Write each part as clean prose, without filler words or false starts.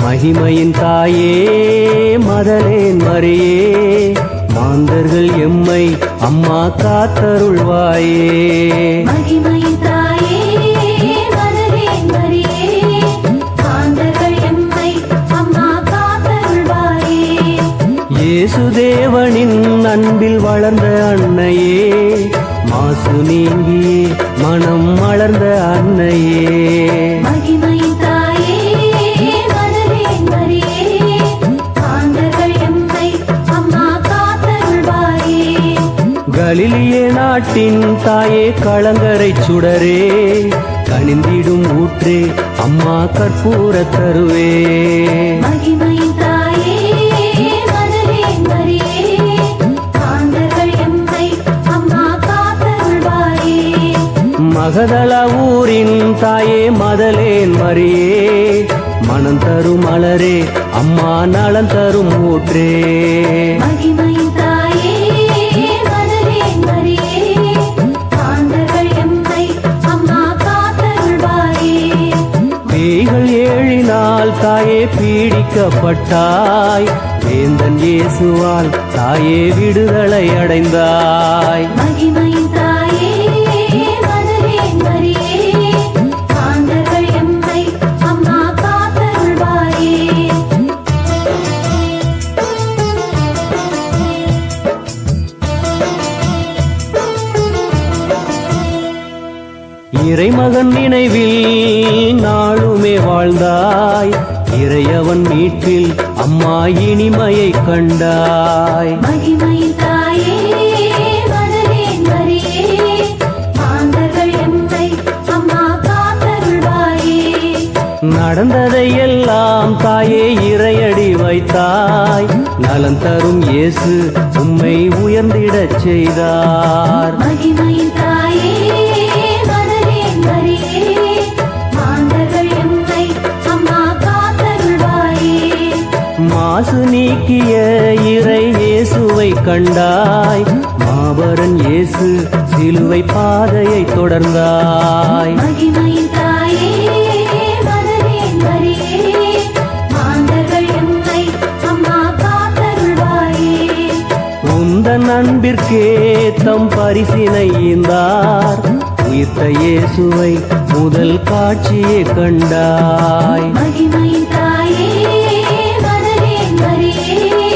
மகிமையின் தாயே மதலேன் மரியே, மாந்தர்கள் எம்மை அம்மா காத்தருள்வாயே. மகிமையின் தாயே மதலேன் மரியே, மாந்தர்கள் எம்மை அம்மா காத்தருள்வாயே. இயேசுதேவனின் அன்பில் வளர்ந்த அன்னையே, மாசு நீங்கியே மனம் மலர்ந்த அன்னையே. மகிமையின் தாயே மதலேன் மரியே, மாந்தர்கள் எம்மை அம்மா காத்தருள்வாயே. கலிலியே நாட்டின் தாயே களங்கரை சுடரே, கனிந்திடும் ஊற்றே அம்மா கற்பூர தருவே. மகிமையின் தாயே மதலேன் மரியே, மாந்தர்கள் எம்மை அம்மா காத்தருள்வாயே. மகதல ஊரின் தாயே மதலேன் மரியே, மனம் தரும் மலரே அம்மா நலம் தரும் ஊற்றே. மகிமையின் தாயே மதலேன் மரியே, மாந்தர்கள் எம்மை அம்மா காத்தருள்வாயே. பேய்கள் ஏழினால் தாயே பீடிக்கப்பட்டாய், வேந்தன் இயேசுவால் தாயே விடுதலை அடைந்தாய். மகிமையின் தாயே மதலேன் மரியே, மாந்தர்கள் எம்மை அம்மா காத்தருள்வாயே. இறைமகன் நினைவில் நாளுமே வாழ்ந்தாய், இறையவன் மீட்பில் அம்மா இனிமையை கண்டாய். மகிமையின் தாயே மதலேன் மரியே, மாந்தர்கள் எம்மை அம்மா காத்தருள்வாயே. நடந்ததை எல்லாம் தாயே இறையடி வைத்தாய், நலம் தரும் இயேசு உம்மை உயர்ந்திடச் செய்தார். மகிமையின் தாயே மதலேன் மரியே, மாந்தர்கள் எம்மை அம்மா காத்தருள்வாயே. மாசு நீக்கிய இறை இயேசுவை கண்டாய், மாபரன் இயேசு சிலுவை பாதையை தொடர்ந்தாய். மகிமையின் தாயே மதலேன் மரியே, மாந்தர்கள் எம்மை அம்மா காத்தருள்வாயே. உந்தன் அன்பிற்கே தம் பரிசினை ஈந்தார், உயிர்த்த இயேசுவை முதல் காட்சியை கண்டாய். மகிமையின் தாயே மதலேன் மரியே,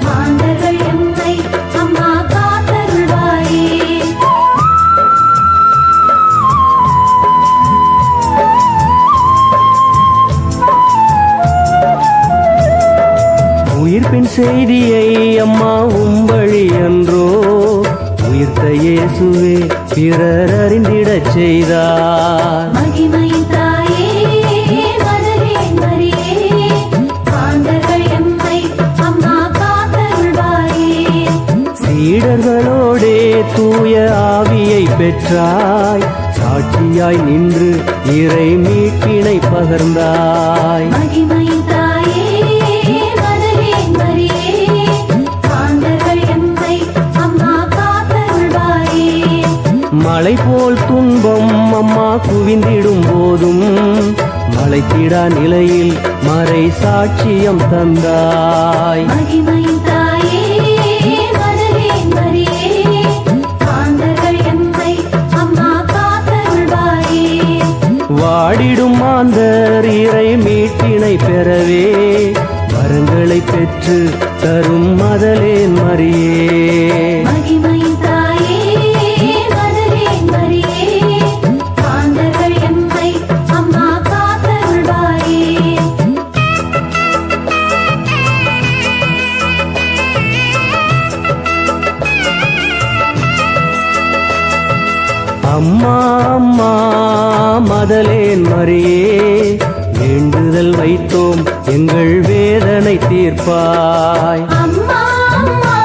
மாந்தர்கள் எம்மை அம்மா காத்தருள்வாயே. உயிர்ப்பின் செய்தியை அம்மா உம்பழி என்றோ, உயிர்த்த இயேசுவே பிறர் அறிந்திடச் செய்தார். மகிமையின் தாயே மதலேன் மரியே, மாந்தர்கள் எம்மை அம்மா காத்தருள்வாயே. சீடர்களோடே தூய ஆவியை பெற்றாய், சாட்சியாய் நின்று இறை மீட்பினை பகர்ந்தாய். மகிமையின் தாயே மதலேன் மரியே, மாந்தர்கள் எம்மை அம்மா காத்தருள்வாயே. மலை போல் துன்பம் அம்மா குவிந்திடும் போதும், மலைத்திடா நிலையில் மறை சாட்சியம் தந்தாய். மகிமையின் தாயே மதலேன் மரியே, மாந்தர்கள் எம்மை அம்மா காத்தருள்வாயே. வாடிடும் மாந்தர் இறை மீட்பினை பெறவே, வரங்களை பெற்று தரும் மதலேன் மரியே. மகிமையின் தாயே மதலேன் மரியே, மாந்தர்கள் எம்மை அம்மா காத்தருள்வாயே. அம்மா அம்மா மதலேன் மரியே, வேண்டுதல் வைத்தோம் எங்கள் வேதனை தீர்ப்பாய். அம்மா அம்மா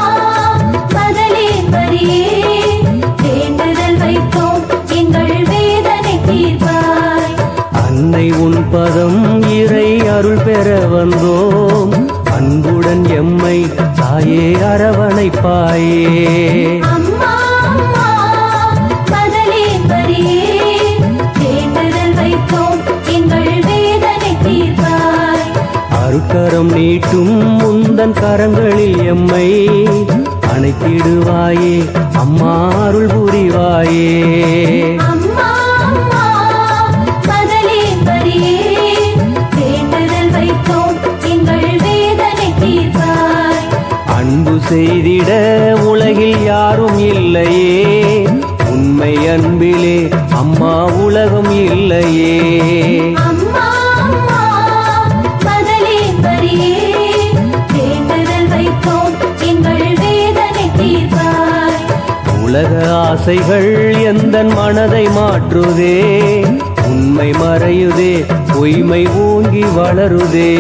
மதலேன் மரியே, வேண்டுதல் வைத்தோம் எங்கள் வேதனை தீர்ப்பாய். அன்னை உன் பதம் இறை அருள் பெற வந்தோம், அன்புடன் எம்மை தாயே அரவணைப்பாயே. அம்மா அம்மா மதலேன் மரியே, வேண்டுதல் வைத்தோம் எங்கள் வேதனை தீர்ப்பாய். உந்தன் கரங்களில் எம்மை அணைத்திடுவாயே அம்மா அருள் புரிவாயே. அம்மா அம்மா பகலே பரியே வேண்டுதல் வைத்தோம் எங்கள் வேதனை தீர்ப்பாய். அன்பு செய்திட உலகில் யாரும் இல்லையே, உண்மை அன்பிலே அம்மா உலகம் இல்லையே. அம்மா அம்மா பகலே பரியே வேண்டுதல் வைத்தோம் எங்கள் வேதனை தீர்ப்பாய். உலக ஆசைகள் எந்தன் மனதை மாற்றுதே, உண்மை மறையுதே பொய்மை ஓங்கி வளருதே.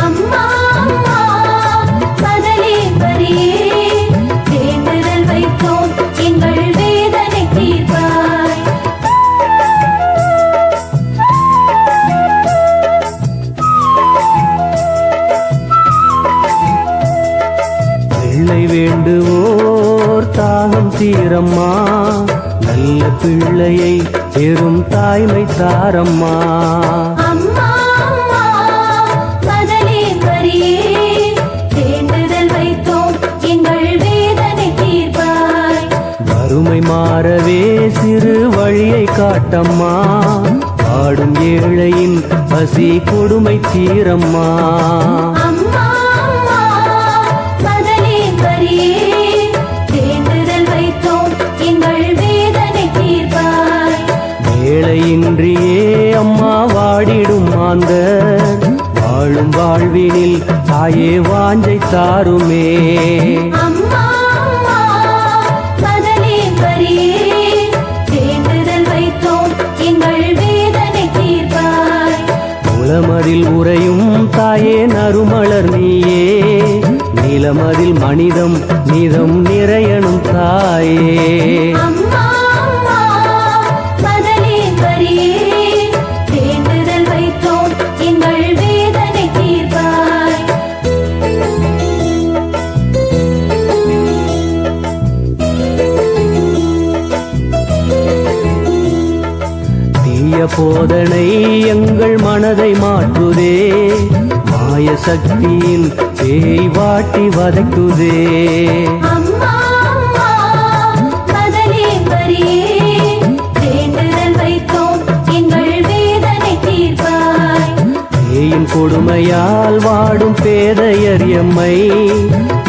அம்மா அம்மா பகலே பரியே வேண்டுதல் வைத்தோம் எங்கள் வேதனை தீர்ப்பாய். பிள்ளை வேண்டுவோர் தாகம் தீரம்மா, நல்ல பிள்ளையை பெரும் தாய்மை தாரம்மா. அம்மா அம்மா பகலே பரியே வேண்டுதல் வைத்தோம் எங்கள் வேதனை தீர்ப்பாய். வறுமை மாறவே சிறு வழியை காட்டம்மா, பாடும் ஏழையின் பசி கொடுமை தீரம்மா. அம்மா அம்மா பகலே பரியே வேண்டுதல் வைத்தோம் எங்கள் வேதனை தீர்ப்பாய். வேளையின்றியே அம்மா வாடிடும் மாந்தர், வாழும் வாழ்வினில் தாயே வாஞ்சை தாருமே. அம்மா அம்மா பகலே பரியே வேண்டுதல் வைத்தோம் எங்கள் வேதனை தீர்ப்பாய். குளமதில் உறையும் தாயே நறுமலர் நீயே, நிலமதில் மனிதம் நிதம் நிறையணும் தாயே. அம்மா அம்மா பகலே பரியே வேண்டுதல் வைத்தோம் எங்கள் வேதனை தீர்ப்பாய். தீய போதனை எங்கள் மனதை மாற்றுதே, மாய சக்தியின் பேய் வாட்டி வதைக்குதே. அம்மா அம்மா பகலே பரியே வேண்டுதல் வைத்தோம் எங்கள் வேதனை தீர்ப்பாய். பேயின் கொடுமையால் வாடும் பேதையர் எம்மை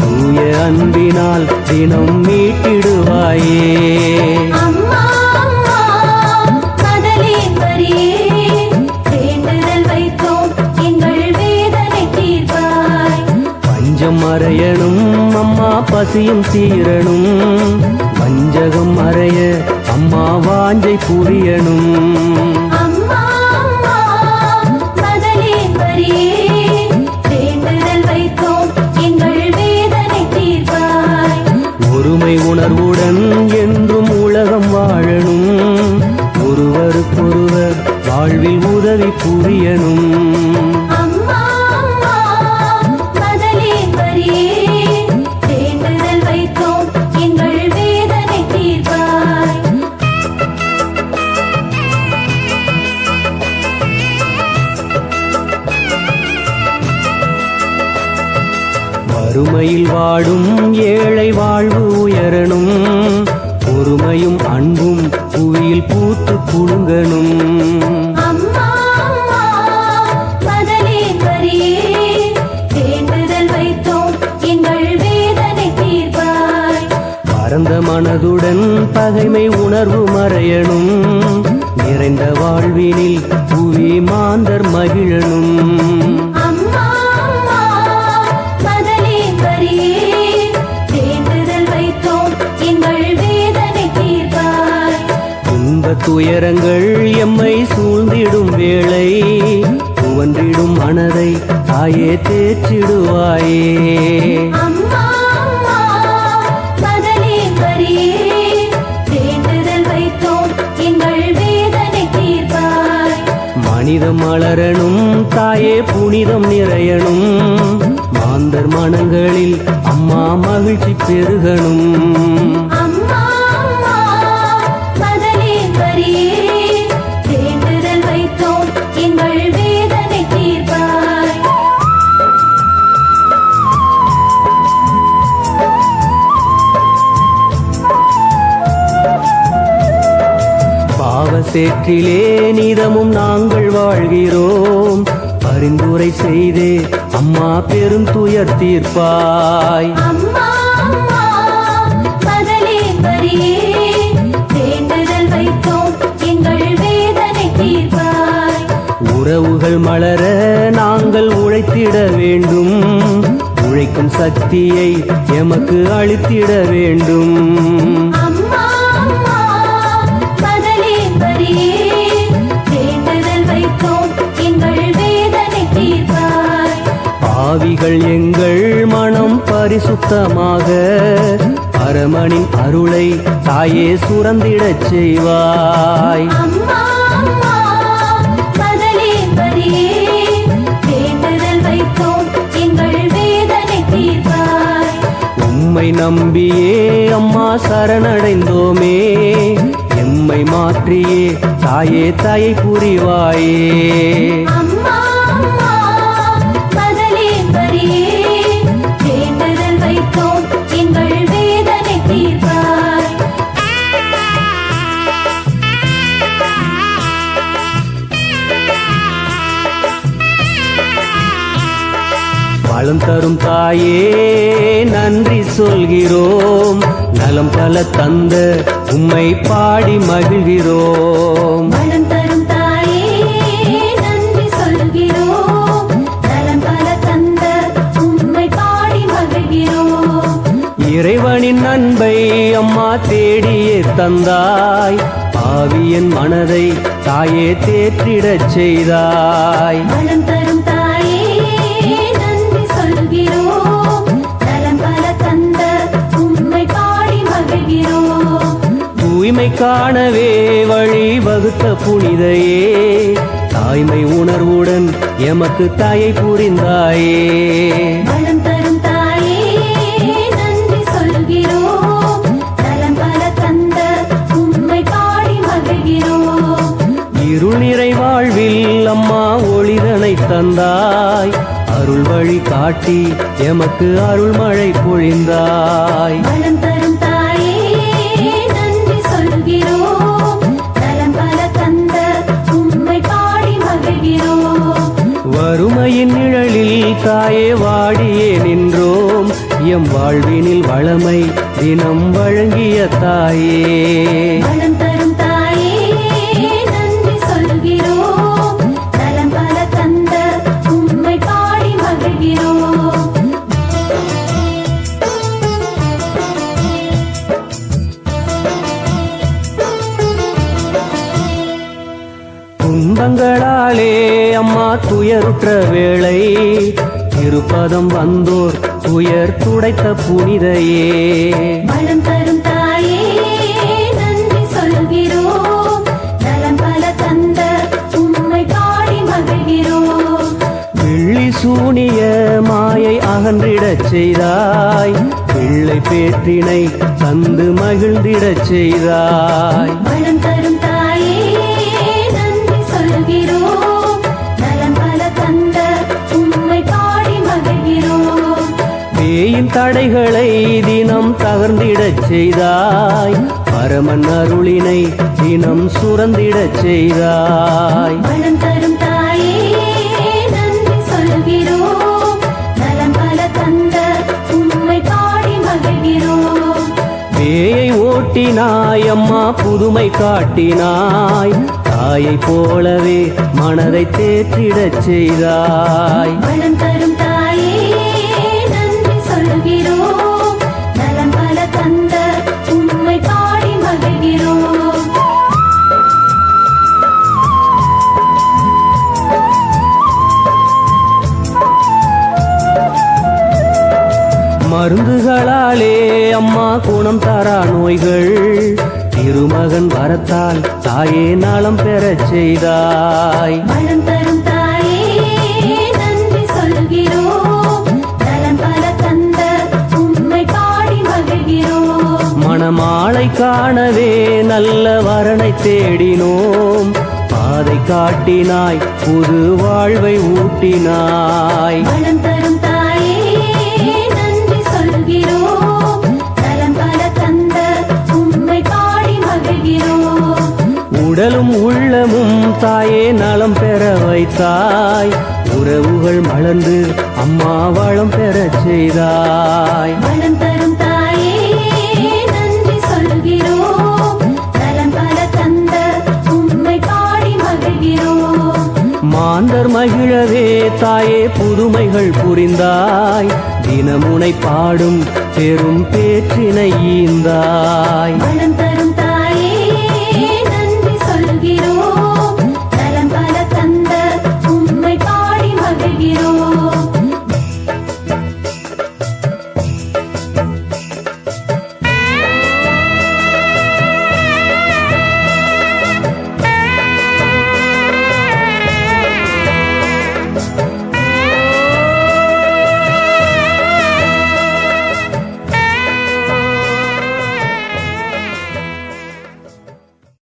தூய அன்பினால் தினம் மீட்டிடுவாயே. அம்மா அம்மா பகலே பரியே வேண்டுதல் வைத்தோம் எங்கள் வேதனை தீர்ப்பாய். பஞ்சம் மறையணும் அம்மா பசியும் தீரணும், வஞ்சகம் மறைய அம்மா வாஞ்சை புரியணும். அம்மா அம்மா பகலே பரியே வேண்டுதல் வைத்தோம் எங்கள் வேதனை தீர்ப்பாய். ஒருமை உணர்வுடன் என்றும் உலகம் வாழணும், ஒருவருக்கொருவர் வாழ்வில் உதவி புரியணும். அம்மா அம்மா பகலே பரியே வேண்டுதல் வைத்தோம் எங்கள் வேதனை தீர்ப்பாய். வறுமையில் வாடும் ஏழை வாழ்வு உயரணும், பொறுமையும் அன்பும் புவியில் பூத்து குலுங்கணும். அம்மா அம்மா பகலே பரியே வேண்டுதல் வைத்தோம் எங்கள் வேதனை தீர்ப்பாய். பரந்த மனதுடன் பகைமை உணர்வு மறையணும், நிறைந்த வாழ்வினில் புவி மாந்தர் மகிழணும். அம்மா அம்மா பகலே பரியே வேண்டுதல் வைத்தோம் எங்கள் வேதனை தீர்ப்பாய். துன்பத் துயரங்கள் எம்மை சூழ்ந்திடும் வேளை, துவன்றிடும் மனதை தாயே தேற்றிடுவாயே. அம்மா அம்மா பகலே பரியே வேண்டுதல் வைத்தோம் எங்கள் வேதனை தீர்ப்பாய். மனிதம் மலரணும் தாயே புனிதம் நிறையணும், மாந்தர் மனங்களில் அம்மா மகிழ்ச்சி பெருகணும். அம்மா அம்மா பகலே பரியே வேண்டுதல் வைத்தோம் எங்கள் வேதனை தீர்ப்பாய். சேற்றிலே நீதமும் நாங்கள் வாழ்கிறோம். பரிந்துரை செய்தே அம்மா பெரும் துயர் தீர்ப்பாய். அம்மா அம்மா மகளே மரியே, வேண்டுதல் வைத்தோம் எங்கள் வேதனை தீர்ப்பாய். உறவுகள் மலர நாங்கள் உழைத்திட வேண்டும். உழைக்கும் சக்தியை எமக்கு அளித்திட வேண்டும். அம்மா அம்மா மகளே மரியே, வேண்டுதல் வைத்தோம் எங்கள் வேதனை தீர்ப்பாய். ஆவிகள் எங்கள் மனம் பரிசுத்தமாக பரமனின் அருளை தாயே சுரந்திடச் செய்வாய். அம்மா அம்மா மகளே மரியே, வேண்டுதல் வைத்தோம் எங்கள் வேதனை தீர்ப்பாய். உம்மை நம்பியே அம்மா சரணடைந்தோமே, எம்மை மாற்றியே தாயே தயை புரிவாயே. அம்மா அம்மா மகளே மரியே, வேண்டுதல் வைத்தோம் எங்கள் வேதனை தீர்ப்பாய். வளம் தரும் தாயே நன்றி சொல்கிறோம். நலம் பல தந்த உம்மை பாடி மகிழ்கிறோம். வளம் தரும் தாயே நன்றி சொல்கிறோம். நலம் பல தந்த உம்மை பாடி மகிழ்கிறோம். இறைவனின் அன்பை அம்மா தேடியே தந்தாய். பாவியன் மனதை தாயே தேற்றிடச் செய்தாய். வளம் தரும் தாயே நன்றி சொல்கிறோம். நலம் பல தந்த உம்மை பாடி மகிழ்கிறோம். தூய்மை காணவே வழி வகுத்த புனிதையே, தாய்மை உணர்வுடன் எமக்கு தாயை புரிந்தாயே. வளம் தரும் தாயே நன்றி சொல்கிறோம். நலம் பல தந்த உம்மை பாடி மகிழ்கிறோம். இருள் நிறை வாழ்வில் அம்மா ஒளிதனை தந்தாய். அருள் வழி காட்டி எமக்கு அருள் மழை பொழிந்தாய். வளம் தரும் தாயே நன்றி சொல்கிறோம். நலம் பல தந்த உம்மை பாடி மகிழ்கிறோம். வறுமையின் நிழலில் தாயே வாடியே நின்றோம். எம் வாழ்வினில் வளமை தினம் வழங்கிய தாயே. வளம் தரும் தாயே நன்றி சொல்கிறோம். நலம் பல தந்த உம்மை பாடி மகிழ்கிறோம். துன்பங்களாலே அம்மா துயருற்ற வேளை திருப்பதம் வந்தோர் துயர் துடைத்த புனிதையே. வளம் தரும் தாயே நன்றி சொல்கிறோம். நலம் பல தந்த உம்மை பாடி மகிழ்கிறோம். வெள்ளி சூனிய மாயை அகன்றிடச் செய்தாய். பிள்ளை பேற்றினை தந்து மகிழ்ந்திடச் செய்தாய். வளம் தரும் தாயே நன்றி சொல்கிறோம். நலம் பல தந்த உம்மை பாடி மகிழ்கிறோம். பேயின் தடைகளை தினம் தகர்ந்திடச் செய்தாய். பரமன் அருளினை தினம் சுரந்திடச் செய்தாய். வளம் தரும் தாயே நன்றி சொல்கிறோம். நலம் பல தந்த உம்மை பாடி மகிழ்கிறோம். பேயை ஓட்டினாய் அம்மா புதுமை காட்டினாய். தாயை போலவே மனதை தேற்றிடச் செய்தாய். வளம் தரும் தாயே நன்றி சொல்கிறோம். நலம் பல தந்த உம்மை பாடி மகிழ்கிறோம். மருந்துகளாலே அம்மா குணம் தரா நோய்கள் திருமகன் வரத்தால் தாயே நலம் பெறச் செய்தாய். வளம் தரும் தாயே நன்றி சொல்கிறோம். நலம் பல தந்த உம்மை பாடி மகிழ்கிறோம். மணமாலை காணவே நல்ல வரனை தேடினோம். பாதை காட்டினாய் புது வாழ்வை ஊட்டினாய். வளம் தரும் தாயே நன்றி சொல்கிறோம். நலம் பல தந்த உம்மை பாடி மகிழ்கிறோம். உடலும் உள்ளமும் தாயே நலம் பெற வைத்தாய், உறவுகள் மலர்ந்து அம்மா வளம் பெறச் செய்தாய். வளம் தரும் தாயே நன்றி சொல்கிறோம், நலம் பல தந்த உம்மை பாடி மகிழ்கிறோம். மாந்தர் மகிழவே தாயே புதுமைகள் புரிந்தாய், தினமுனை பாடும் பெரும் பேற்றினை ஈந்தாய். வளம்